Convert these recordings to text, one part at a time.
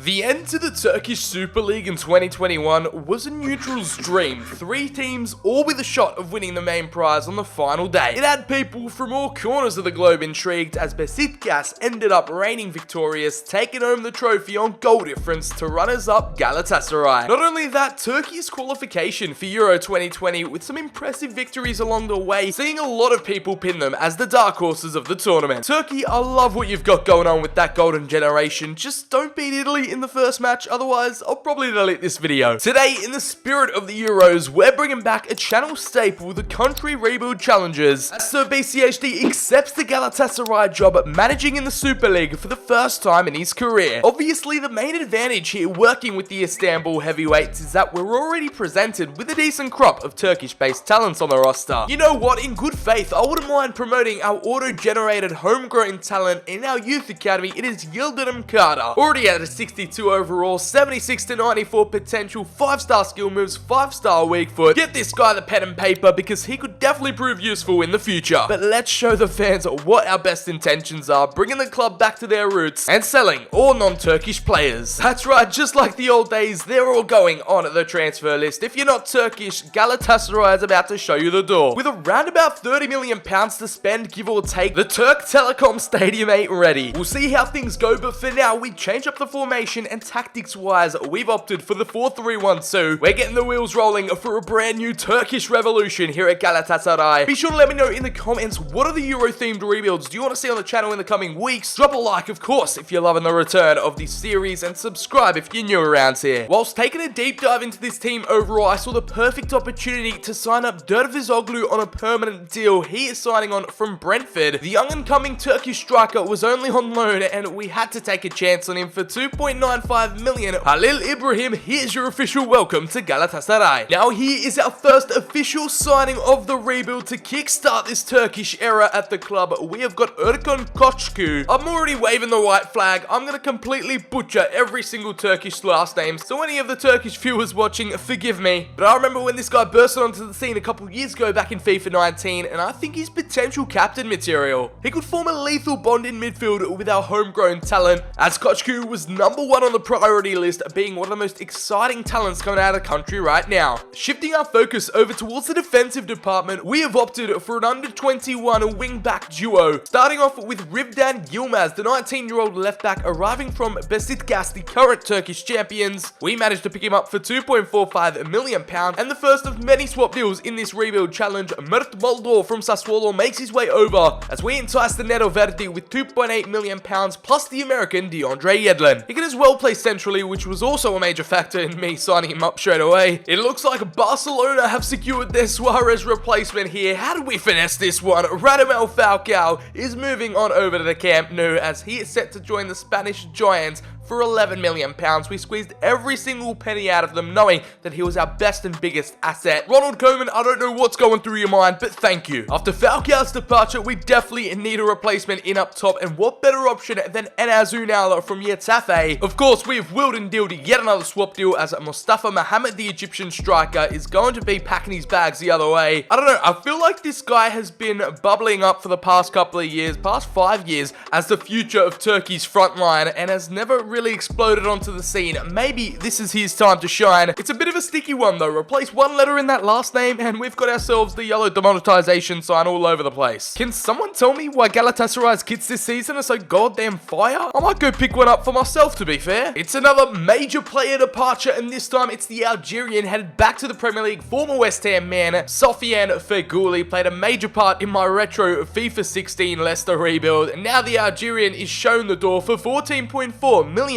The end to the Turkish Super Lig in 2021 was a neutral's dream. 3 teams, all with a shot of winning the main prize on the final day. It had people from all corners of the globe intrigued as BCHD ended up reigning victorious, taking home the trophy on goal difference to runners-up Galatasaray. Not only that, Turkey's qualification for Euro 2020 with some impressive victories along the way, seeing a lot of people pin them as the dark horses of the tournament. Turkey, I love what you've got going on with that golden generation. Just don't beat Italy in the first match, otherwise I'll probably delete this video. Today, in the spirit of the Euros, we're bringing back a channel staple, the Country Rebuild Challenges, as Sir BCHD accepts the Galatasaray job managing in the Super Lig for the first time in his career. Obviously, the main advantage here working with the Istanbul heavyweights is that we're already presented with a decent crop of Turkish-based talents on the roster. You know what, in good faith, I wouldn't mind promoting our auto-generated homegrown talent in our youth academy. It is Yildirim Carter, already at a 62 overall, 76 to 94 potential, 5-star skill moves, 5-star weak foot. Get this guy the pen and paper because he could definitely prove useful in the future. But let's show the fans what our best intentions are, bringing the club back to their roots and selling all non-Turkish players. That's right, just like the old days, they're all going on the transfer list. If you're not Turkish, Galatasaray is about to show you the door. With around about £30 million to spend, give or take, the Turk Telecom Stadium ain't ready. We'll see how things go, but for now, we change up the formation, and tactics-wise, we've opted for the 4-3-1-2. We're getting the wheels rolling for a brand new Turkish revolution here at Galatasaray. Be sure to let me know in the comments, what are the Euro-themed rebuilds do you want to see on the channel in the coming weeks? Drop a like, of course, if you're loving the return of this series, and subscribe if you're new around here. Whilst taking a deep dive into this team overall, I saw the perfect opportunity to sign up Dervizoglu on a permanent deal. He is signing on from Brentford. The young and coming Turkish striker was only on loan, and we had to take a chance on him for 2.95 million. Halil Ibrahim, here's your official welcome to Galatasaray. Now here is our first official signing of the rebuild to kickstart this Turkish era at the club. We have got Erkan Koçku. I'm already waving the white flag. I'm going to completely butcher every single Turkish last name, so any of the Turkish viewers watching, forgive me. But I remember when this guy bursted onto the scene a couple years ago back in FIFA 19, and I think he's potential captain material. He could form a lethal bond in midfield with our homegrown talent, as Koçku was number 1 on the priority list, being one of the most exciting talents coming out of the country right now. Shifting our focus over towards the defensive department, we have opted for an under-21 wing-back duo, starting off with Rivdan Yilmaz, the 19-year-old left-back arriving from Beşiktaş, the current Turkish champions. We managed to pick him up for £2.45 million, and the first of many swap deals in this rebuild challenge, Mert Moldor from Sassuolo makes his way over, as we entice the Nero Verde with £2.8 million, plus the American DeAndre Yedlin. He can as well play centrally, which was also a major factor in me signing him up straight away. It looks like Barcelona have secured their Suarez replacement here. How did we finesse this one? Radamel Falcao is moving on over to the Camp Nou as he is set to join the Spanish Giants for £11 million. We squeezed every single penny out of them, knowing that he was our best and biggest asset. Ronald Koeman, I don't know what's going through your mind, but thank you. After Falcao's departure, we definitely need a replacement in up top, and what better option than Enes Ünal from Getafe? Of course, we have willed and dealed yet another swap deal, as Mustafa Mohamed, the Egyptian striker, is going to be packing his bags the other way. I don't know, I feel like this guy has been bubbling up for the past couple of years, past 5 years, as the future of Turkey's front line, and has never really exploded onto the scene. Maybe this is his time to shine. It's a bit of a sticky one though. Replace one letter in that last name and we've got ourselves the yellow demonetization sign all over the place. Can someone tell me why Galatasaray's kits this season are so goddamn fire? I might go pick one up for myself, to be fair. It's another major player departure, and this time it's the Algerian headed back to the Premier League. Former West Ham man Sofiane Feghouli played a major part in my retro FIFA 16 Leicester rebuild, and now the Algerian is shown the door for £14.4 million,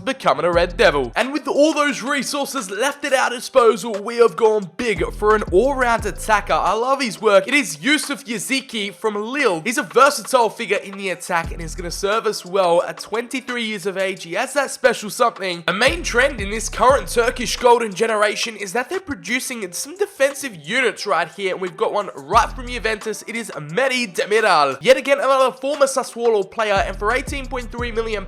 becoming a Red Devil. And with all those resources left at our disposal, we have gone big for an all-round attacker. I love his work. It is Yusuf Yaziki from Lille. He's a versatile figure in the attack and is going to serve us well. At 23 years of age, he has that special something. A main trend in this current Turkish golden generation is that they're producing some defensive units right here, and we've got one right from Juventus. It is Mehdi Demiral. Yet again, another former Sassuolo player, and for £18.3 million,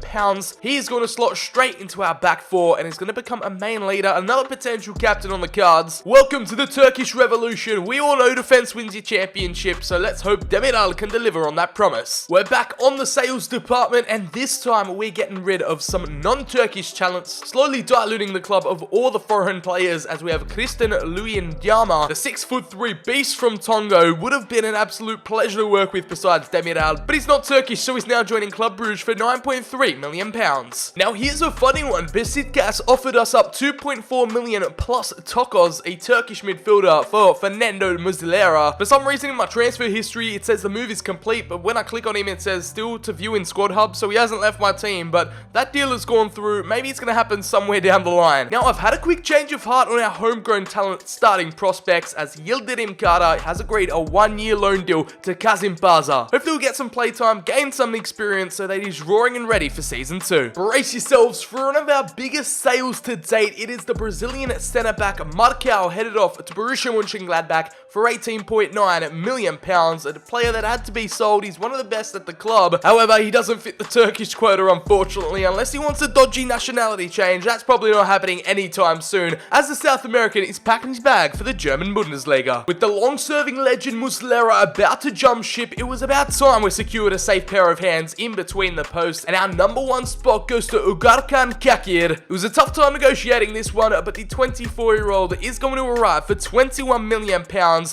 he is going to slot straight into our back four and is going to become a main leader, another potential captain on the cards. Welcome to the Turkish Revolution. We all know defense wins your championship, so let's hope Demiral can deliver on that promise. We're back on the sales department, and this time we're getting rid of some non-Turkish talents, slowly diluting the club of all the foreign players, as we have Kristen Luyendama, the 6'3" beast from Tonga. Would have been an absolute pleasure to work with besides Demiral, but he's not Turkish, so he's now joining Club Brugge for £9.3 million. Now here's a funny one. Besiktas offered us up 2.4 million plus Tokos, a Turkish midfielder, for Fernando Muslera. For some reason in my transfer history it says the move is complete, but when I click on him it says still to view in Squad Hub, so he hasn't left my team, but that deal has gone through. Maybe it's going to happen somewhere down the line. Now I've had a quick change of heart on our homegrown talent starting prospects, as Yildirim Kara has agreed a 1-year loan deal to Kazim Baza. Hopefully we'll get some playtime, gain some experience so that he's roaring and ready for Season 2. Brace yourselves for one of our biggest sales to date. It is the Brazilian centre-back Marcao, headed off to Borussia Mönchengladbach for £18.9 million. A player that had to be sold. He's one of the best at the club. However, he doesn't fit the Turkish quota, unfortunately, unless he wants a dodgy nationality change. That's probably not happening anytime soon, as the South American is packing his bag for the German Bundesliga. With the long-serving legend Muslera about to jump ship, it was about time we secured a safe pair of hands in between the posts, and our number one spot goes to Ugarkan Kakir. It was a tough time negotiating this one, but the 24-year-old is going to arrive for £21 million,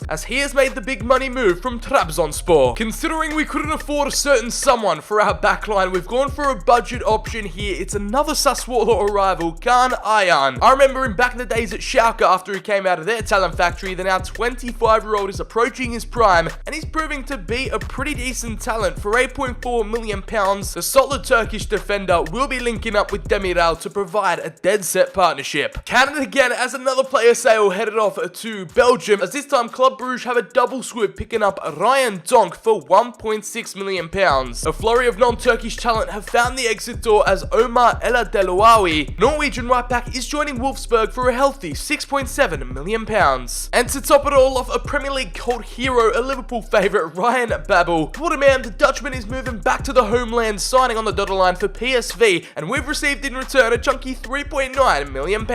as he has made the big money move from Trabzonspor. Considering we couldn't afford a certain someone for our backline, we've gone for a budget option here. It's another Sassuolo arrival, Kaan Ayhan. I remember him back in the days at Schalke after he came out of their talent factory. The now 25-year-old is approaching his prime, and he's proving to be a pretty decent talent. For £8.4 million, the solid Turkish defender will be linking up with Demiral to provide a dead-set partnership. Canada again as another player sale headed off to Belgium, as this time Club Brugge have a double swoop, picking up Ryan Donk for £1.6 million. A flurry of non-Turkish talent have found the exit door, as Omar Eladelouawi, Norwegian right-back, is joining Wolfsburg for a healthy £6.7 million. And to top it all off, a Premier League cult hero, a Liverpool favourite, Ryan Babel. What a man, the Dutchman is moving back to the homeland, signing on the dotted line for PSV, and we've received in return a chunky £3.9 million.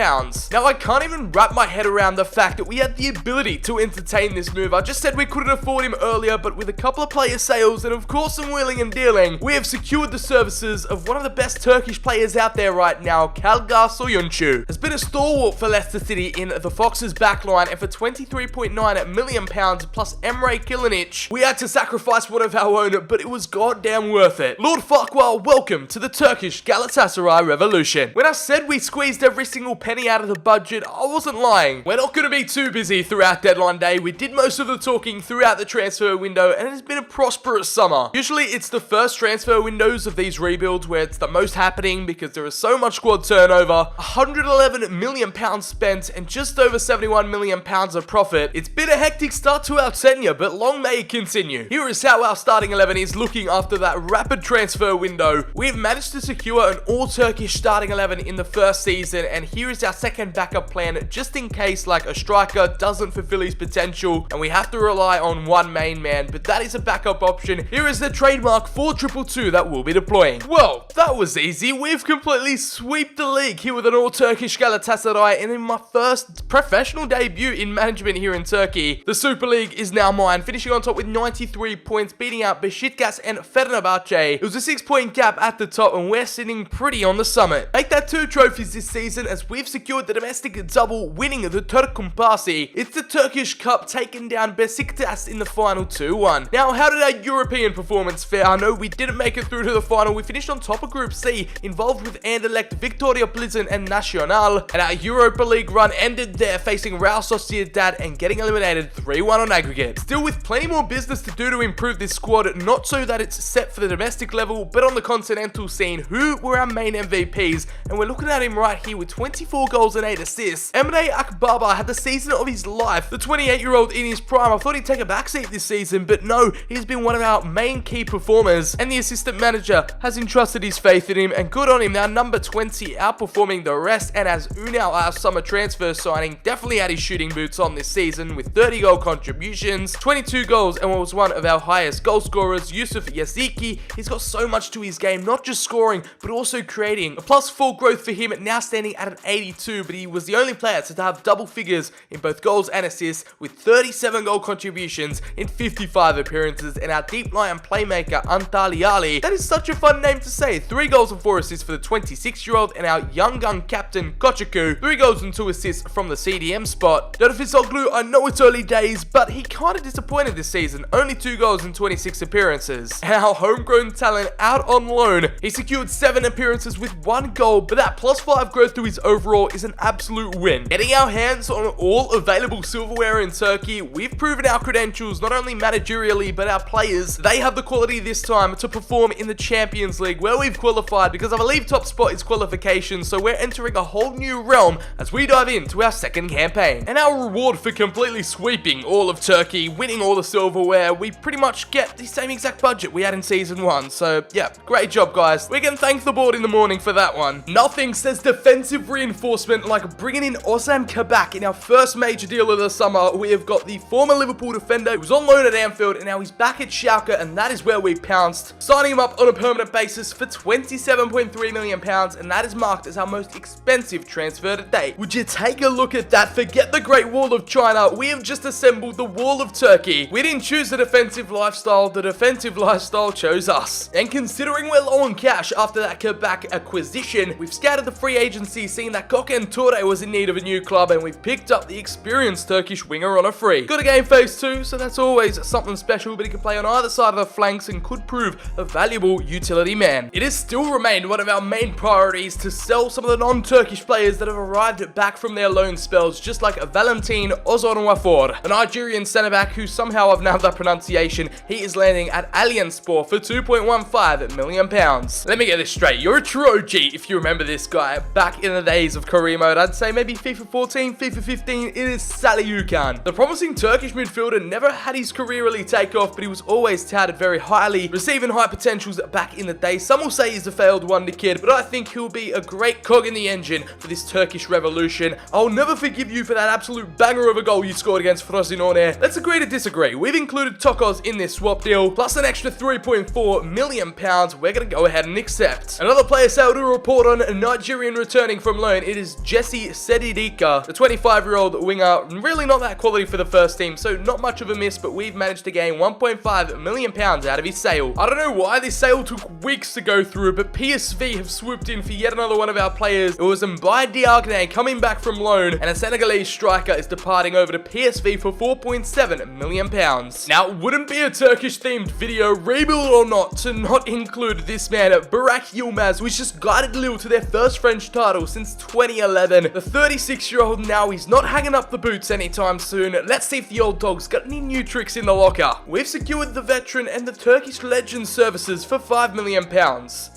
Now I can't even wrap my head around the fact that we had the ability to entertain this move. I just said we couldn't afford him earlier, but with a couple of player sales and of course some wheeling and dealing, we have secured the services of one of the best Turkish players out there right now. Kalgar Soyuncu has been a stalwart for Leicester City in the Foxes backline, and for £23.9 million plus Emre Kilinic, we had to sacrifice one of our own, but it was goddamn worth it. Lord Farquhar, welcome to the Turkish Galatasaray Revolution. When I said we squeezed every single penny out of the budget, I wasn't lying. We're not going to be too busy throughout deadline day. We did most of the talking throughout the transfer window, and it has been a prosperous summer. Usually it's the first transfer windows of these rebuilds where it's the most happening, because there is so much squad turnover. £111 million spent and just over £71 million of profit. It's been a hectic start to our tenure, but long may it continue. Here is how our starting 11 is looking after that rapid transfer window. We've managed to secure an all-Turkish starting 11 in the first season, and here is our second backup plan, just in case like a striker doesn't fulfill his potential and we have to rely on one main man, but that is a backup option. Here is the trademark 4-2-2 that we'll be deploying. Well, that was easy. We've completely swept the league here with an all-Turkish Galatasaray, and in my first professional debut in management here in Turkey, the Super League is now mine, finishing on top with 93 points, beating out Besiktas and Fenerbahce. It was a 6-point gap at the top, and we're sitting pretty on the summit. Make that 2 trophies this season, as we've secured the domestic double, winning the Turk Kumpasi. It's the Turkish Cup, taking down Besiktas in the final 2-1. Now, how did our European performance fare? I know we didn't make it through to the final. We finished on top of Group C, involved with Anderlecht, Victoria Plzen and Nacional, and our Europa League run ended there, facing Real Sociedad and getting eliminated 3-1 on aggregate. Still with plenty more business to do to improve this squad, not so that it's set for the domestic level, but on the continental scene. Who were our main MVPs? And we're looking at him right here with 24 goals and 8 assists. Emre Akbaba had the season of his life. The 28-year-old in his prime. I thought he'd take a backseat this season, but no, he's been one of our main key performers, and the assistant manager has entrusted his faith in him, and good on him. Now number 20 outperforming the rest, and as Unal, our summer transfer signing, definitely had his shooting boots on this season with 30 goal contributions, 22 goals, and was one of our highest goal scorers. Yusuf Yaziki, he's got so much to his game, not just scoring, but also also creating a +4 growth for him, now standing at an 82, but he was the only player to have double figures in both goals and assists with 37 goal contributions in 55 appearances. And our deep line playmaker Antaliali, that is such a fun name to say, 3 goals and 4 assists for the 26-year-old, and our young gun captain Kochiku, 3 goals and 2 assists from the CDM spot. Dodofisoglu, I know it's early days, but he kind of disappointed this season, only 2 goals in 26 appearances. Our homegrown talent out on loan, he secured 7 appearances with 1 goal, but that +5 growth to his overall is an absolute win. Getting our hands on all available silverware in Turkey, we've proven our credentials not only managerially but our players. They have the quality this time to perform in the Champions League, where we've qualified, because I believe top spot is qualification, so we're entering a whole new realm as we dive into our second campaign. And our reward for completely sweeping all of Turkey, winning all the silverware, we pretty much get the same exact budget we had in season 1. So yeah, great job guys. We can thank the board in the morning for that one. Nothing says defensive reinforcement like bringing in Ozan Kabak in our first major deal of the summer. We have got the former Liverpool defender who was on loan at Anfield, and now he's back at Schalke, and that is where we pounced, signing him up on a permanent basis for £27.3 million, and that is marked as our most expensive transfer to date. Would you take a look at that? Forget the Great Wall of China, we have just assembled the Wall of Turkey. We didn't choose the defensive lifestyle, the defensive lifestyle chose us. And considering we're low on cash after that Kabak acquisition, we've scouted the free agency, seeing that Gökhan Töre was in need of a new club, and we've picked up the experienced Turkish winger on a free. Got a game phase 2, so that's always something special, but he can play on either side of the flanks and could prove a valuable utility man. It has still remained one of our main priorities to sell some of the non-Turkish players that have arrived back from their loan spells, just like Valentin Ozonwafor, a Nigerian centre-back who somehow I've nailed that pronunciation. He is landing at Allianzspor for £2.15 million. Let me get this straight, you're a true OG if you remember this guy. Back in the days of career mode, I'd say maybe FIFA 14, FIFA 15, it is Salih Ukan. The promising Turkish midfielder never had his career really take off, but he was always touted very highly, receiving high potentials back in the day. Some will say he's a failed wonder kid, but I think he'll be a great cog in the engine for this Turkish revolution. I'll never forgive you for that absolute banger of a goal you scored against Frosinone. Let's agree to disagree. We've included Tokos in this swap deal, plus an extra £3.4 million we're going to go ahead and accept. Another player sale to report on, a Nigerian returning from loan. It is Jesse Sedidika, the 25-year-old winger. Really not that quality for the first team, so not much of a miss, but we've managed to gain £1.5 million out of his sale. I don't know why this sale took weeks to go through, but PSV have swooped in for yet another one of our players. It was Mbaye Diagne coming back from loan, and a Senegalese striker is departing over to PSV for £4.7 million. Now, it wouldn't be a Turkish-themed video, rebuild or not, to not include this man, Burak Yilmaz, who's just guided Lille to their first French title since 2011. The 36-year-old now, he's not hanging up the boots anytime soon. Let's see if the old dog's got any new tricks in the locker. We've secured the veteran and the Turkish legend services for £5 million.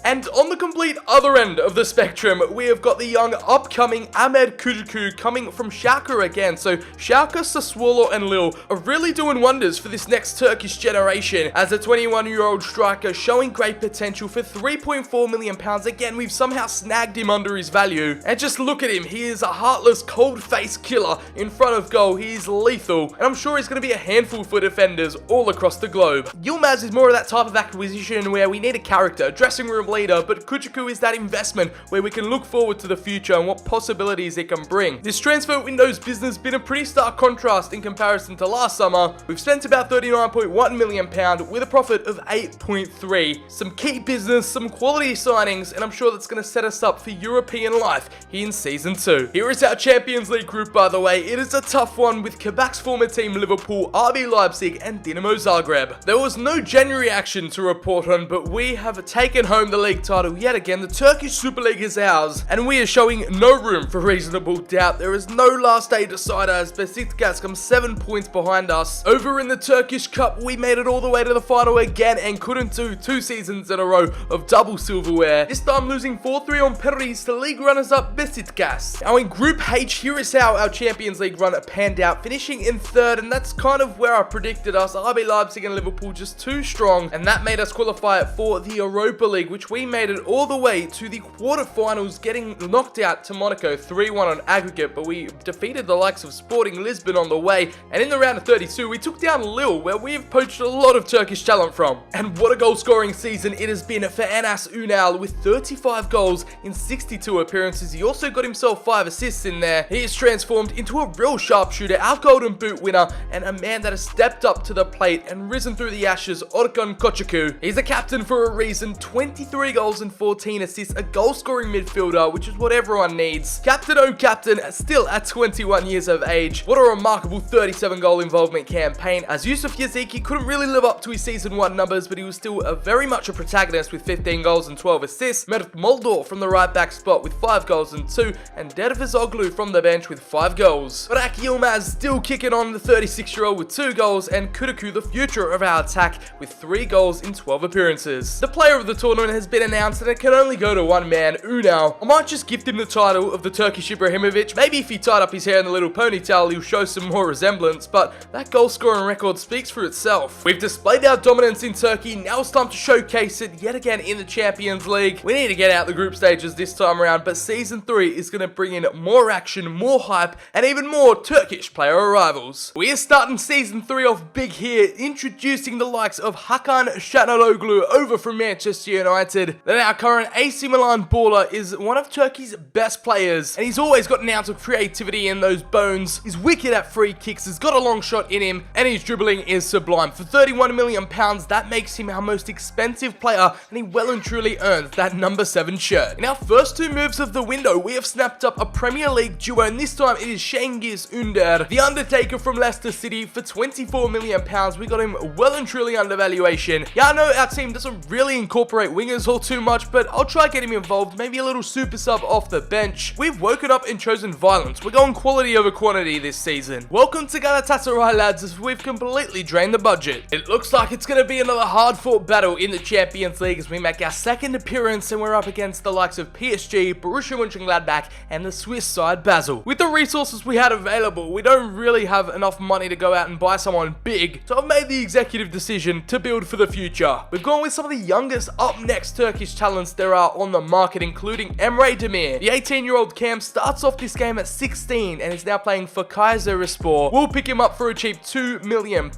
And on the complete other end of the spectrum, we have got the young upcoming Ahmed Kuduku coming from Schalke again. So Schalke, Sassuolo and Lille are really doing wonders for this next Turkish generation, as a 21-year-old striker showing great potential for £3.4 million. Again, we've somehow snagged him under his value. And just look at him, he is a heartless, cold-faced killer in front of goal. He is lethal, and I'm sure he's going to be a handful for defenders all across the globe. Yilmaz is more of that type of acquisition where we need a character, a dressing room leader, but Kuchuku is that investment where we can look forward to the future and what possibilities it can bring. This transfer window's business been a pretty stark contrast in comparison to last summer. We've spent about £39.1 million with a profit of 8.3. Some key business, some quality signings, and I'm sure that's going to set us up for European life here in Season 2. Here is our Champions League group, by the way. It is a tough one with Kabak's former team Liverpool, RB Leipzig and Dinamo Zagreb. There was no January action to report on, but we have taken home the league title yet again. The Turkish Super Lig is ours, and we are showing no room for reasonable doubt. There is no last day decider as Besiktas comes 7 points behind us. Over in the Turkish Cup, we made it all the way to the final again and couldn't do 2 seasons in a row of double silverware. This time losing 4-3 on penalties to league runners-up Besiktas. Now in Group H, here is how our Champions League run panned out, finishing in 3rd, and that's kind of where I predicted us. RB Leipzig and Liverpool just too strong, and that made us qualify for the Europa League, which we made it all the way to the quarterfinals, getting knocked out to Monaco 3-1 on aggregate, but we defeated the likes of Sporting Lisbon on the way, and in the round of 32, we took down Lille, where we have poached a lot of Turkish talent from. And what a goal-scoring season it has been for Anas Unal, with 35 goals in 62 appearances. He also got himself 5 assists in there. He is transformed into a real sharpshooter, our Golden Boot winner, and a man that has stepped up to the plate and risen through the ashes, Orkun Koçukwu. He's a captain for a reason, 23 goals and 14 assists, a goal-scoring midfielder, which is what everyone needs. Captain, oh captain, still at 21 years of age. What a remarkable 37-goal involvement campaign, as Yusuf Yaziki couldn't really live up to his season 1 numbers, but he was still very much a protagonist with 15 goals and 12 assists. Mert Moldor from the right back spot with 5 goals and 2, and Dervizoglu from the bench with 5 goals. Burak Yilmaz still kicking on, the 36-year-old with 2 goals, and Koçukwu, the future of our attack, with 3 goals in 12 appearances. The player of the tournament has been announced, and it can only go to one man, Unal. I might just gift him the title of the Turkish Ibrahimovic. Maybe if he tied up his hair in a little ponytail, he'll show some more resemblance, but that goal-scoring record speaks for itself. We've displayed our dominance in Turkey, now it's time to showcase it yet again in the Champions League. We need to get out the group stages this time around, but Season 3 is going to bring in more action, more hype, and even more Turkish player arrivals. We are starting Season 3 off big here, introducing the likes of Hakan Çalhanoğlu over from Manchester United. Then our current AC Milan baller is one of Turkey's best players, and he's always got an ounce of creativity in those bones. He's wicked at free kicks, has got a long shot in him, and his dribbling is sublime. For £31 million, that makes him our most expensive player, and he well and truly earns that number 7 shirt. In our first 2 moves of the window, we have snapped up a Premier League duo, and this time it is Cengiz Ünder, the Undertaker from Leicester City. For £24 million, we got him well and truly under valuation. Yeah, I know our team doesn't really incorporate wingers all too much, but I'll try getting him involved, maybe a little super sub off the bench. We've woken up and chosen violence. We're going quality over quantity this season. Welcome to Galatasaray, lads, as we've completely drained the budget. It looks like it's going to be another hard-fought battle in the Champions League as we make our second appearance, and we're up against the likes of PSG, Borussia Mönchengladbach, and the Swiss side Basel. With the resources we had available, we don't really have enough money to go out and buy someone big, so I've made the executive decision to build for the future. We've gone with some of the youngest up-next Turkish talents there are on the market, including Emre Demir. The 18-year-old Cam starts off this game at 16 and is now playing for Kayserispor. We'll pick him up for a cheap £2 million.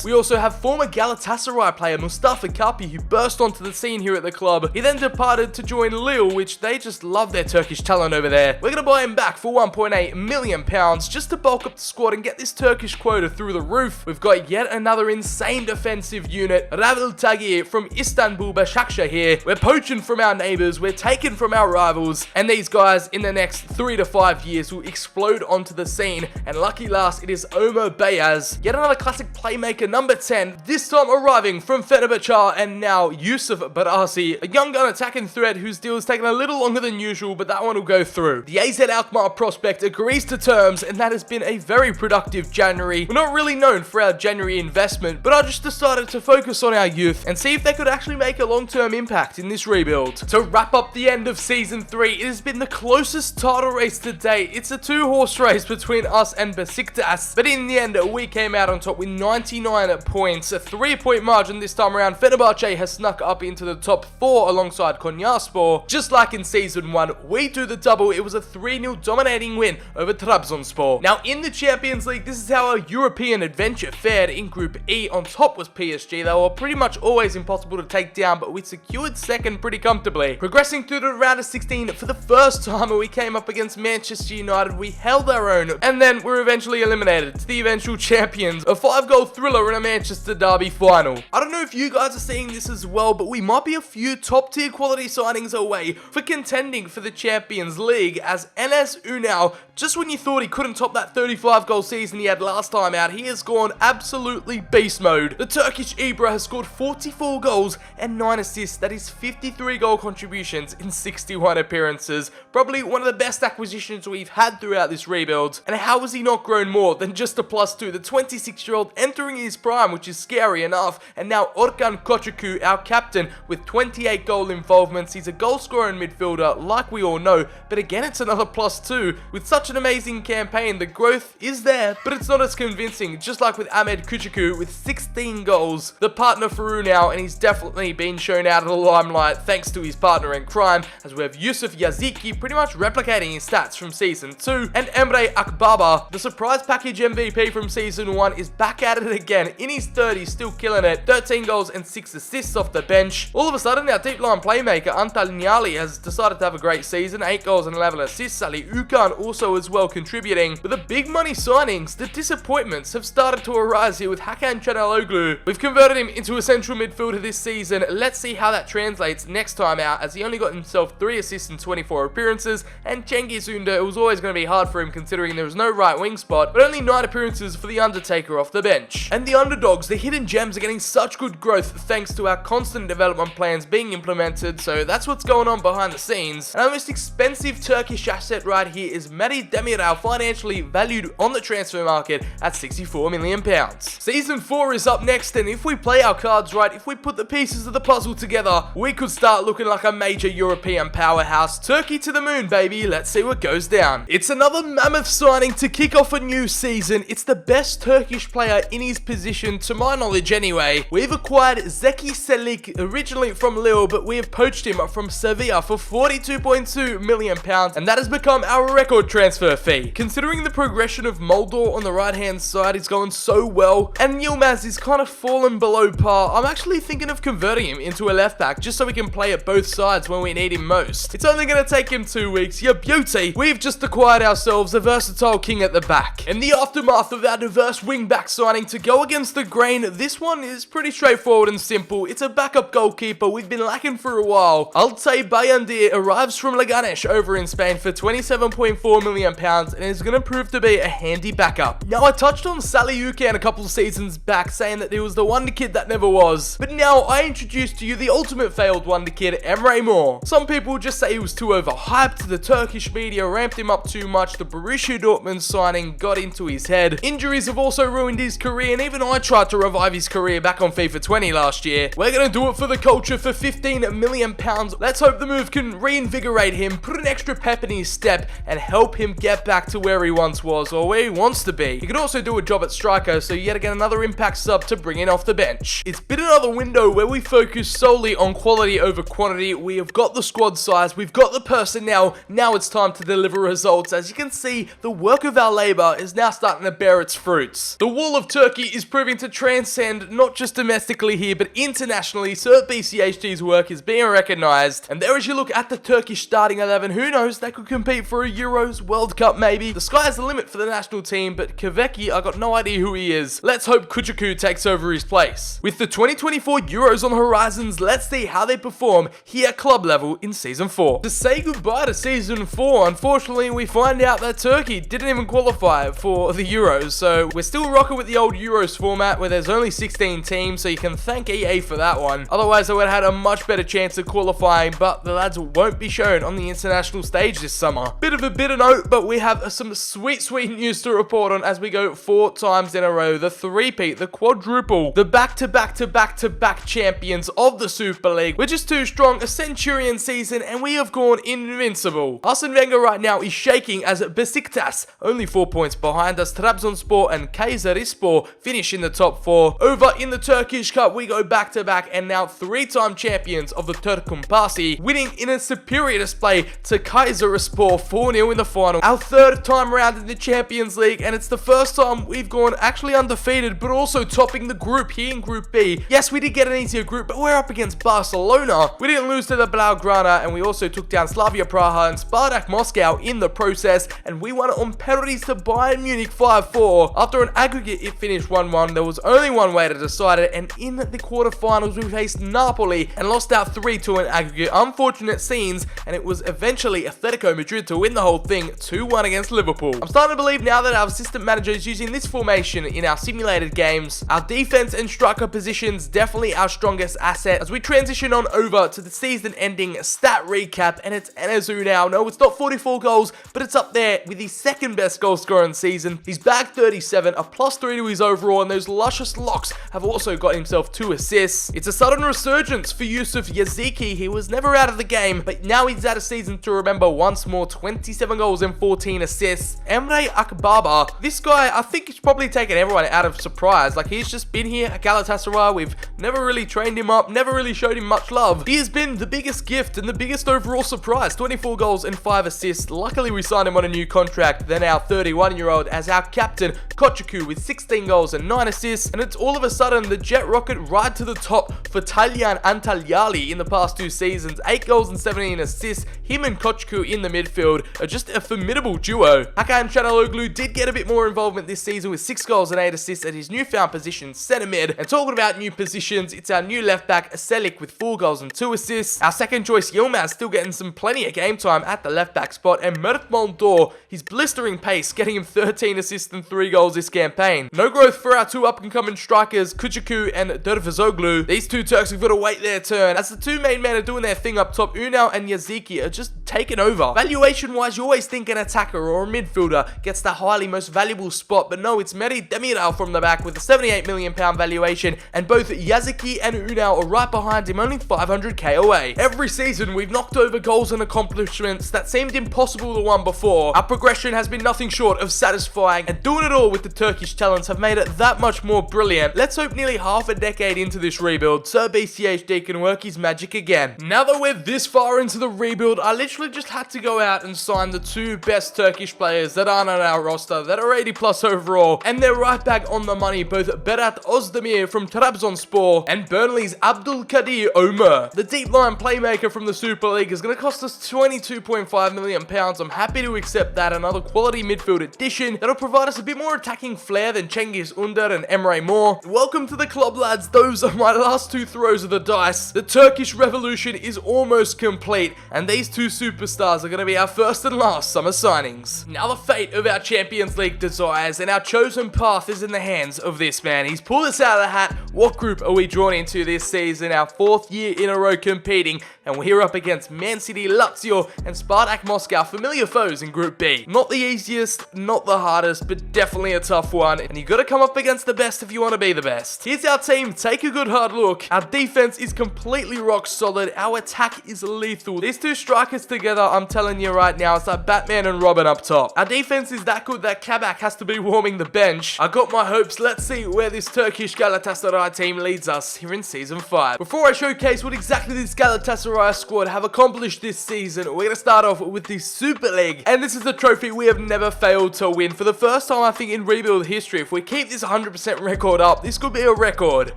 We also have former Galatasaray player Mustafa Kapi, who burst onto the scene here at the club. He then departed to join Lille, which they just love their Turkish talent over there. We're going to buy him back for £1.8 million just to bulk up the squad and get this Turkish quota through the roof. We've got yet another insane defensive unit, Ravel Tagir from Istanbul Başakşehir here. We're poaching from our neighbors, we're taking from our rivals, and these guys in the next 3 to 5 years will explode onto the scene. And lucky last, it is Omer Beyaz, yet another classic playmaker, number 10, this time arriving from Fenerbahçe, and now Yusuf Barasi, a young gun attacking threat whose deal is taking a little longer than usual, but that one will go through. The AZ Alkmaar prospect agrees to terms, and that has been a very productive January. We're not really known for our January investment, but I just decided to focus on our youth and see if they could actually make a long-term impact in this rebuild. To wrap up the end of Season 3, it has been the closest title race to date. It's a 2-horse race between us and Besiktas, but in the end, we came out on top with 99 points, a 3-point margin this time around. Fenerbahçe has snuck up into the top 4 alongside Konyaspor. Just like in Season 1, we do the double. It was a 3-0 dominating win over Trabzonspor. Now, in the Champions League, this is how our European adventure fared. In Group E, on top was PSG. They were pretty much always impossible to take down, but we secured second pretty comfortably. Progressing through to the round of 16 for the first time, we came up against Manchester United. We held our own, and then were eventually eliminated to the eventual champions. A 5-goal thriller in a Manchester derby final. I don't know if you guys are seeing this as well, but we might be a few top-tier quality signings away for contending for the Champions League, as Enes Ünal, just when you thought he couldn't top that 35-goal season he had last time out, he has gone absolutely beast mode. The Turkish Ibra has scored 44 goals and 9 assists. That is 53 goal contributions in 61 appearances. Probably one of the best acquisitions we've had throughout this rebuild. And how has he not grown more than just a +2? The 26-year-old entering his prime, which is scary enough. And now Orkun Koçukwu, our captain, with 28 goal involvements. He's a goal scorer and midfielder, like we all know. But again, it's another +2. With such an amazing campaign, the growth is there, but it's not as convincing. Just like with Ahmed Kutucu with 16 goals, the partner for Unal, and he's definitely been shown out of the limelight thanks to his partner in crime, as we have Yusuf Yaziki pretty much replicating his stats from Season 2, and Emre Akbaba, the surprise package MVP from Season 1, is back at it again in his 30s, still killing it. 13 goals and 6 assists off the bench. All of a sudden, our deep line full-time playmaker Antalyaspor has decided to have a great season, 8 goals and 11 assists. Ali Ukan also as well contributing. But the big money signings, the disappointments have started to arise here with Hakan Çalhanoğlu. We've converted him into a central midfielder this season. Let's see how that translates next time out, as he only got himself 3 assists in 24 appearances, and Cengiz Ünder, it was always going to be hard for him considering there was no right wing spot, but only 9 appearances for the Undertaker off the bench. And the underdogs, the hidden gems, are getting such good growth thanks to our constant development plans being implemented, so that's what's going on behind the scenes. And our most expensive Turkish asset right here is Mehdi Demiral, financially valued on the transfer market at £64 million. Season 4 is up next, and if we play our cards right, if we put the pieces of the puzzle together, we could start looking like a major European powerhouse. Turkey to the moon, baby. Let's see what goes down. It's another mammoth signing to kick off a new season. It's the best Turkish player in his position, to my knowledge anyway. We've acquired Zeki Çelik, originally from Lille, but we have poached him from Sevilla for £42.2 million, and that has become our record transfer fee. Considering the progression of Moldor on the right hand side is going so well, and Yilmaz is kind of fallen below par, I'm actually thinking of converting him into a left back just so we can play at both sides when we need him most. It's only going to take him 2 weeks. Yeah, beauty. We've just acquired ourselves a versatile king at the back. In the aftermath of our diverse wing-back signing to go against the grain, this one is pretty straightforward and simple. It's a backup goalkeeper we've been lacking for a while. Altay Bayındır arrives from Leganes over in Spain for £27.4 million and is going to prove to be a handy backup. Now, I touched on Salih Ukan a couple of seasons back, saying that he was the wonder kid that never was. But now I introduce to you the ultimate failed wonder kid, Emre Mor. Some people just say he was too overhyped, the Turkish media ramped him up too much, the Borussia Dortmund signing got into his head. Injuries have also ruined his career, and even I tried to revive his career back on FIFA 20 last year. We're gonna do it for the culture for £15 million. Let's hope the move can reinvigorate him, put an extra pep in his step, and help him get back to where he once was, or where he wants to be. He could also do a job at striker, so yet again another impact sub to bring in off the bench. It's been another window where we focus solely on quality over quantity. We have got the squad size, we've got the personnel, now it's time to deliver results. As you can see, the work of our labor is now starting to bear its fruits. The wall of Turkey is proving to transcend not just domestically here, but internationally. Sir BCHD's work is being recognized, and there as you look at the Turkish starting 11, who knows, they could compete for a Euros, World Cup maybe. The sky is the limit for the national team, but Kveki, I got no idea who he is. Let's hope Kuchaku takes over his place. With the 2024 Euros on the horizons, let's see how they perform here at club level in Season 4. To say goodbye to Season 4, unfortunately, we find out that Turkey didn't even qualify for the Euros, so we're still rocking with the old Euros format where there's only 16 teams, so you can thank EA for that one. Otherwise, I would have had a much better chance of qualifying, but the lads won't be shown on the international stage this summer. Bit of a bitter note, but we have some sweet news to report on as we go 4 times in a row. The three-peat, the quadruple, the back-to-back champions of the Super Lig. We're just too strong, a Centurion season, and we have gone invincible. Arsene Wenger right now is shaking as Besiktas, only 4 points behind us. Trabzonspor and Kayserispor finish in the top 4. Over in the Turkish Cup, we go back-to-back, and now 3-time champions of the Turk Kumpasi, winning in a superior display to Kayserispor 4-0 in the final. Our 3rd time around in the Champions League, and it's the first time we've gone actually undefeated, but also topping the group here in Group B. Yes, we did get an easier group, but we're up against Barcelona. We didn't lose to the Blaugrana, and we also took down Slavia Praha and Spartak Moscow in the process, and we won it on penalties to Bayern Munich 5-4. After an aggregate, it finished 1-1. There was only one way to decide it, and in the quarterfinals, we faced Napoli and lost out 3-2 in aggregate. Unfortunate scenes, and it was eventually Atletico Madrid to win the whole thing 2-1 against Liverpool. I'm starting to believe now that our assistant manager is using this formation in our simulated games. Our defense and striker positions definitely our strongest asset as we transition on over to the season-ending stat recap, and it's Enezu now. No, it's not 44 goals, but it's up there with his 2nd best goal scorer in the season. He's bagged 37, a +3 to his overall, and those luscious locks have also got himself 2 assists. It's a sudden resurgence for Yusuf Yaziki. He was never out of the game, but now he's had a season to remember once more. 27 goals and 14 assists. Emre Akbaba, this guy, I think he's probably taken everyone out of surprise. Like, he's just been here at Galatasaray. We've never really trained him up, never really showed him much love. He has been the biggest gift and the biggest overall surprise. 24 goals and 5 assists. Luckily, we signed him on a new contract. Then our 31-year-old as our captain, Kochaku, with 16 goals and 9 assists. And it's all of a sudden the jet rocket ride to the top for Taylan Antalyaspor. Yaziki in the past 2 seasons, 8 goals and 17 assists. Him and Kochku in the midfield are just a formidable duo. Hakan Çalhanoğlu did get a bit more involvement this season with 6 goals and 8 assists at his newfound position, centre mid. And talking about new positions, it's our new left back, Selik, with 4 goals and 2 assists. Our second choice, Yilmaz, still getting some plenty of game time at the left back spot. And Mert Moldor, his blistering pace, getting him 13 assists and 3 goals this campaign. No growth for our 2 up-and-coming strikers, Kuchaku and Dervizoglu. These 2 Turks have got to wait their turn, as the 2 main men are doing their thing up top. Unal and Yaziki are just taking over. Valuation-wise, you always think an attacker or a midfielder gets the highly most valuable spot, but no, it's Meri Demiral from the back with a £78 million valuation, and both Yaziki and Unal are right behind him, only 500k away. Every season, we've knocked over goals and accomplishments that seemed impossible the one before. Our progression has been nothing short of satisfying, and doing it all with the Turkish talents have made it that much more brilliant. Let's hope nearly half a decade into this rebuild, Sir BCHD can work his magic again. Now that we're this far into the rebuild, I literally just had to go out and sign the 2 best Turkish players that aren't on our roster, that are 80 plus overall, and they're right back on the money, both Berat Özdemir from Trabzonspor and Burnley's Abdülkadir Ömer. The deep line playmaker from the Super Lig is going to cost us £22.5 million. I'm happy to accept that. Another quality midfield addition that'll provide us a bit more attacking flair than Cengiz Under and Emre Mor. Welcome to the club, lads. Those are my last 2 throws of the dice. The Turkish revolution is almost complete, and these 2 superstars are going to be our first and last summer signings. Now the fate of our Champions League desires and our chosen path is in the hands of this man. He's pulled us out of the hat. What group are we drawn into this season? Our 4th year in a row competing, and we're up against Man City, Lazio, and Spartak Moscow, familiar foes in Group B. Not the easiest, not the hardest, but definitely a tough one, and you gotta come up against the best if you want to be the best. Here's our team. Take a good hard look. Our defense is completely rock solid. Our attack is lethal. These 2 strikers together, I'm telling you right now, it's like Batman and Robin up top. Our defense is that good that Kabak has to be warming the bench. I got my hopes. Let's see where this Turkish Galatasaray team leads us here in Season 5. Before I showcase what exactly this Galatasaray squad have accomplished this season, we're going to start off with the Super Lig. And this is the trophy we have never failed to win. For the first time, I think, in rebuild history, if we keep this 100% record up, this could be a record.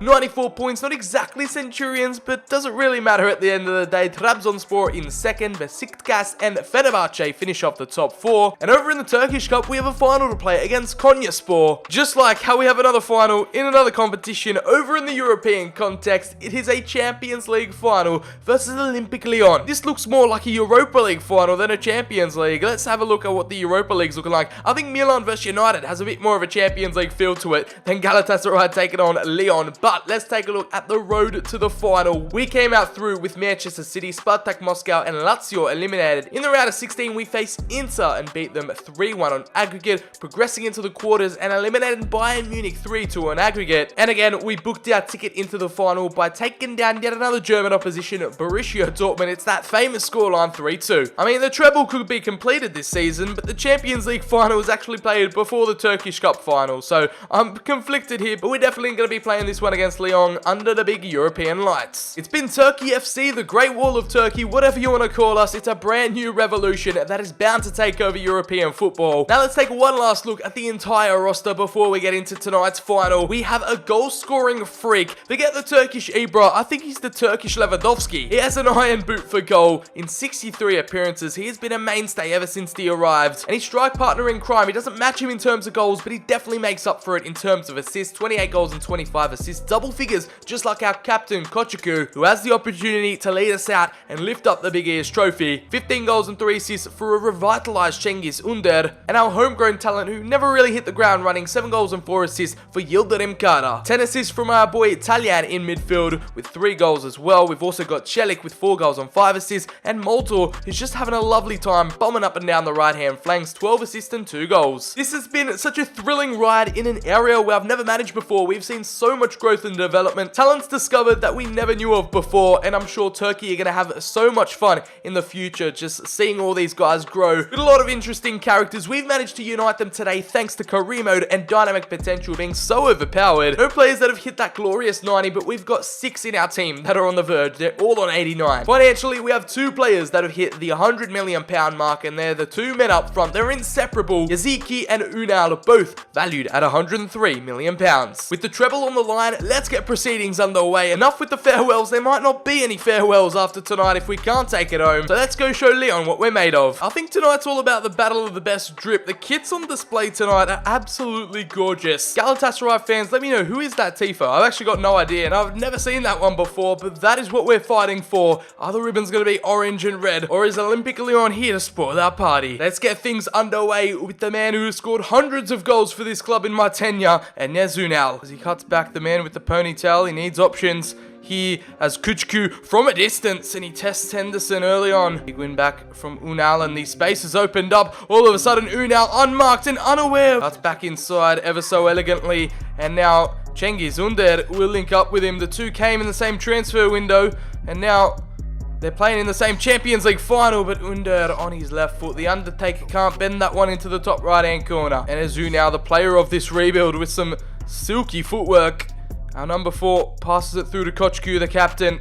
94 points, not exactly Centurions, but doesn't really matter at the end of the day. Trabzonspor in second, Besiktas and Fenerbahce finish off the top 4. And over in the Turkish Cup, we have a final to play against Konyaspor. Just like how we have another final in another competition, over in the European context, it is a Champions League final versus Olympic Lyon. This looks more like a Europa League final than a Champions League. Let's have a look at what the Europa League's looking like. I think Milan versus United has a bit more of a Champions League feel to it than Galatasaray taking on Lyon. But let's take a look at the road to the final. We came out through with Manchester City, Spartak Moscow, and Lazio eliminated. In the round of 16, we faced Inter and beat them 3-1 on aggregate, progressing into the quarters and eliminating Bayern Munich 3-2 on aggregate. And again, we booked our ticket into the final by taking down yet another German opposition, Borussia Dortmund. It's that famous scoreline 3-2. I mean, the treble could be completed this season, but the Champions League final was actually played before the Turkish Cup final, so I'm conflicted here, but we're definitely going to be playing this one against Lyon under the big European lights. It's been Turkey FC, the Great Wall of Turkey, whatever you want to call us. It's a brand new revolution that is bound to take over European football. Now let's take one last look at the entire roster before we get into tonight's final. We have a goal-scoring freak. Forget the Turkish Ibra, I think he's the Turkish Lewandowski. He has an iron boot for goal. In 63 appearances, he has been a mainstay ever since he arrived. And his strike partner in crime, he doesn't match him in terms of goals, but he definitely makes up for it in terms of assists. 28 goals and 25 assists, double figures, just like our captain Kochaku, who has the opportunity to lead us out and lift up the Big Ears trophy. 15 goals and 3 assists for a revitalized Cengiz Under, and our homegrown talent who never really hit the ground running, 7 goals and 4 assists for Yildirim Kara. 10 assists from our boy Talyan in midfield with 3 goals as well. We've also got Celik with 4 goals and 5 assists, and Moltor, who's just having a lovely time bombing up and down the right hand flanks, 12 assists and 2 goals. This has been such a thrilling ride in an area where I've never managed before. We've seen so much growth and development, talents discovered that we never knew of before, and I'm sure Turkey are going to have so much fun in the future just seeing all these guys grow. With a lot of interesting characters, we've managed to unite them today thanks to career mode and dynamic potential being so overpowered. No players that have hit that glorious 90, but we've got 6 in our team that are on the verge. They're all on 89. Financially, we have 2 players that have hit the £100 million mark, and they're the 2 men up front. They're inseparable. Yaziki and Unal are both valued at £103 million. With the treble on the line, let's get proceedings underway. Enough with the farewells. There might might not be any farewells after tonight if we can't take it home. So let's go show Leon what we're made of. I think tonight's all about the battle of the best drip. The kits on display tonight are absolutely gorgeous. Galatasaray fans, let me know, who is that Tifo? I've actually got no idea, and I've never seen that one before, but that is what we're fighting for. Are the ribbons going to be orange and red, or is Olympic Leon here to spoil our party? Let's get things underway with the man who has scored hundreds of goals for this club in my tenure, and Unal. As he cuts back the man with the ponytail, he needs options. He has Kuchku from a distance, and he tests Henderson early on. Big win back from Unal, and the space has opened up. All of a sudden, Unal unmarked and unaware. Cuts back inside ever so elegantly, and now Cengiz Under will link up with him. The two came in the same transfer window, and now they're playing in the same Champions League final, but Under on his left foot. The Undertaker can't bend that one into the top right-hand corner. And as Unal, the player of this rebuild, with some silky footwork. Our number 4 passes it through to Kochku, the captain.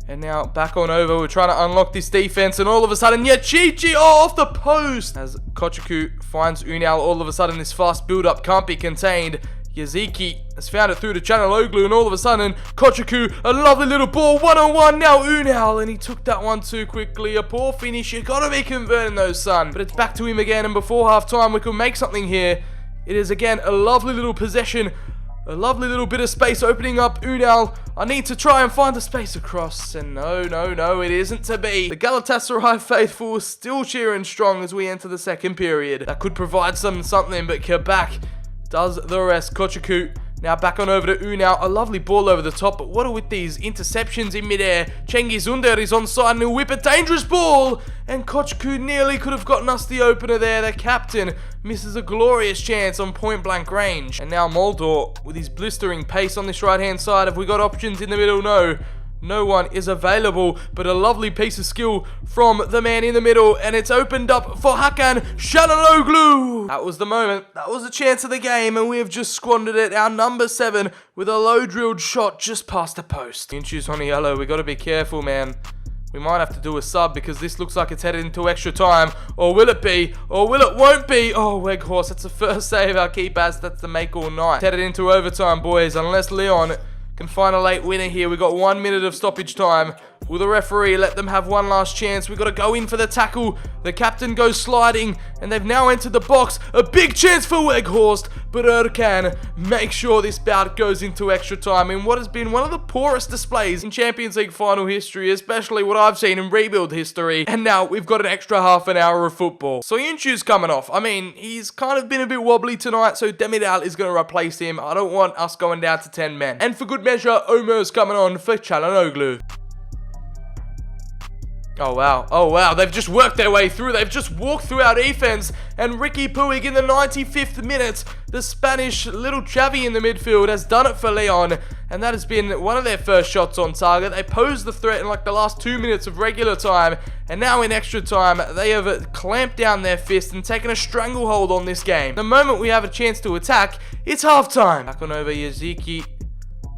And now back on over. We're trying to unlock this defense. And all of a sudden, Yachichi, off the post. As Kochku finds Unal, all of a sudden this fast build-up can't be contained. Yaziki has found it through to Chanaloglu. And all of a sudden, Kochku, a lovely little ball. 1-on-1 now, Unal. And he took that one too quickly. A poor finish. You gotta be converting those, son. But it's back to him again. And before half-time, we can make something here. It is again a lovely little possession. A lovely little bit of space opening up. Unal, I need to try and find the space across. And no, it isn't to be. The Galatasaray faithful is still cheering strong as we enter the second period. That could provide something, but Quebec does the rest. Kochku now back on over to Unal. A lovely ball over the top, but what are with these interceptions in midair? Cengiz Under is onside and he'll whip a dangerous ball. And Kochku nearly could have gotten us the opener there. The captain misses a glorious chance on point blank range. And now Moldor with his blistering pace on this right hand side. Have we got options in the middle? No. No one is available, but a lovely piece of skill from the man in the middle, and it's opened up for Hakan Çalhanoğlu. That was the moment. That was the chance of the game, and we have just squandered it. Our number 7 with a low-drilled shot just past the post. Inches on yellow. We got to be careful, man. We might have to do a sub because this looks like it's headed into extra time. Or will it be? Or will it won't be? Oh, Weghorst, that's the first save our keeper has. That's the make all night. It's headed into overtime, boys, unless Leon can find a late winner here. We got 1 minute of stoppage time. Will the referee let them have one last chance? We got to go in for the tackle. The captain goes sliding, and they've now entered the box. A big chance for Weghorst, but Erkan makes sure this bout goes into extra time in what has been one of the poorest displays in Champions League final history, especially what I've seen in rebuild history. And now we've got an extra half an hour of football. So Soyuncu's coming off. I mean, he's kind of been a bit wobbly tonight, so Demiral is going to replace him. I don't want us going down to 10 men. And for good measure, Omer's coming on for Çalhanoğlu. Oh wow, they've just worked their way through. They've just walked through our defense. And Ricky Puig in the 95th minute, the Spanish little Xavi in the midfield has done it for Leon. And that has been one of their first shots on target. They posed the threat in like the last 2 minutes of regular time. And now in extra time, they have clamped down their fist and taken a stranglehold on this game. The moment we have a chance to attack, it's halftime. Back on over Yaziki.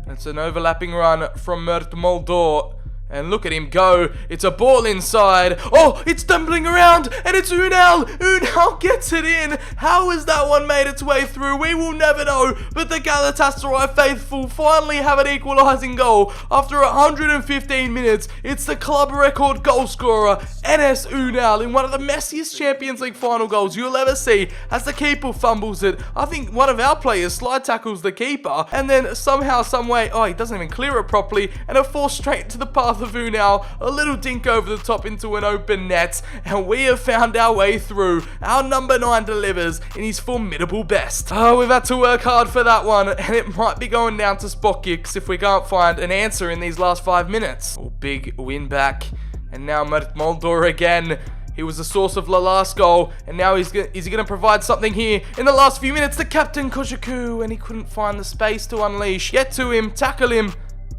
It's an overlapping run from Mert Moldor. And look at him go. It's a ball inside. Oh, it's tumbling around. And it's Unal. Unal gets it in. How has that one made its way through? We will never know. But the Galatasaray faithful finally have an equalising goal. After 115 minutes, it's the club record goal scorer, Enes Unal, in one of the messiest Champions League final goals you'll ever see, as the keeper fumbles it. I think one of our players slide tackles the keeper. And then somehow, someway, he doesn't even clear it properly. And it falls straight to the path of Unal, a little dink over the top into an open net, and we have found our way through. Our number 9 delivers in his formidable best. We've had to work hard for that one, and it might be going down to spot kicks if we can't find an answer in these last 5 minutes. Big win back, and now Mert Moldor again. He was the source of the last goal, and now is he going to provide something here in the last few minutes? The captain Kochku, and he couldn't find the space to unleash. Get to him, tackle him.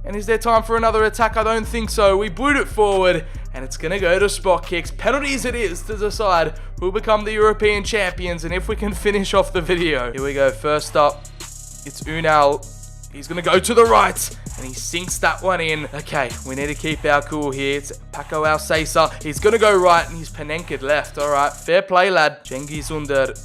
And is there time for another attack? I don't think so. We boot it forward, and it's going to go to spot kicks. Penalties it is to decide who will become the European champions, and if we can finish off the video. Here we go. First up, it's Unal. He's going to go to the right, and he sinks that one in. Okay, we need to keep our cool here. It's Paco Alcesa. He's going to go right, and he's Panenka'd left. All right, fair play, lad. Cengiz Under.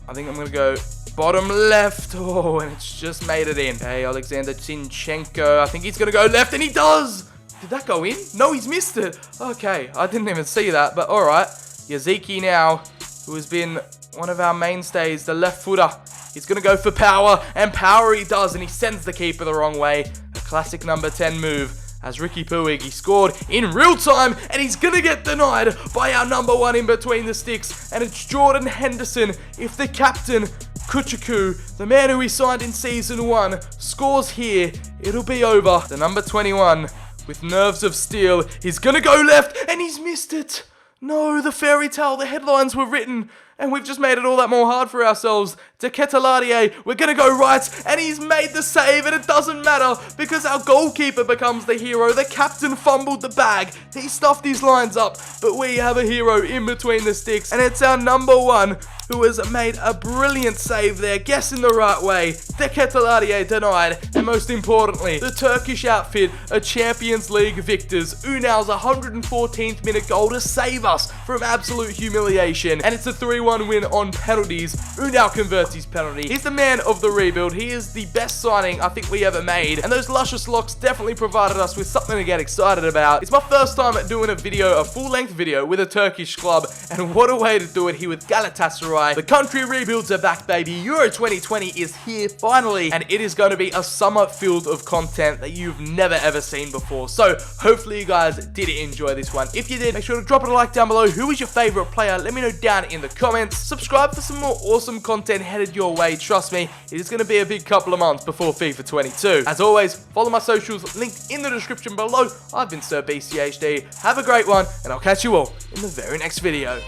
I think I'm going to go bottom left. And it's just made it in. Okay, Alexander Zinchenko. I think he's going to go left, and he does. Did that go in? No, he's missed it. Okay, I didn't even see that, but alright. Yaziki now, who has been one of our mainstays, the left footer. He's going to go for power, and power he does, and he sends the keeper the wrong way. A classic number 10 move. As Ricky Puig, he scored in real time, and he's going to get denied by our number 1 in between the sticks. And it's Jordan Henderson. If the captain, Kuchaku, the man who we signed in Season 1, scores here, it'll be over. The number 21, with nerves of steel, he's going to go left, and he's missed it. No, the fairy tale, the headlines were written, and we've just made it all that more hard for ourselves. De Keteladier, we're going to go right, and he's made the save, and it doesn't matter, because our goalkeeper becomes the hero. The captain fumbled the bag. He stuffed his lines up, but we have a hero in between the sticks, and it's our number 1 who has made a brilliant save there, guessing the right way. De Keteladier denied, and most importantly, the Turkish outfit are Champions League victors. Unal's 114th minute goal to save us from absolute humiliation, and it's a 3-1 win on penalties. Unal converts his penalty. He's the man of the rebuild. He is the best signing I think we ever made, and those luscious locks definitely provided us with something to get excited about. It's my first time doing a full-length video with a Turkish club, and what a way to do it here with Galatasaray. The country rebuilds are back, baby. Euro 2020 is here finally, and it is going to be a summer filled of content that you've never ever seen before. So hopefully you guys did enjoy this one. If you did, make sure to drop it a like down below. Who is your favorite player? Let me know down in the comments. Subscribe for some more awesome content headed your way. Trust me, it is going to be a big couple of months before FIFA 22. As always, follow my socials linked in the description below. I've been Sir BCHD. Have a great one, and I'll catch you all in the very next video.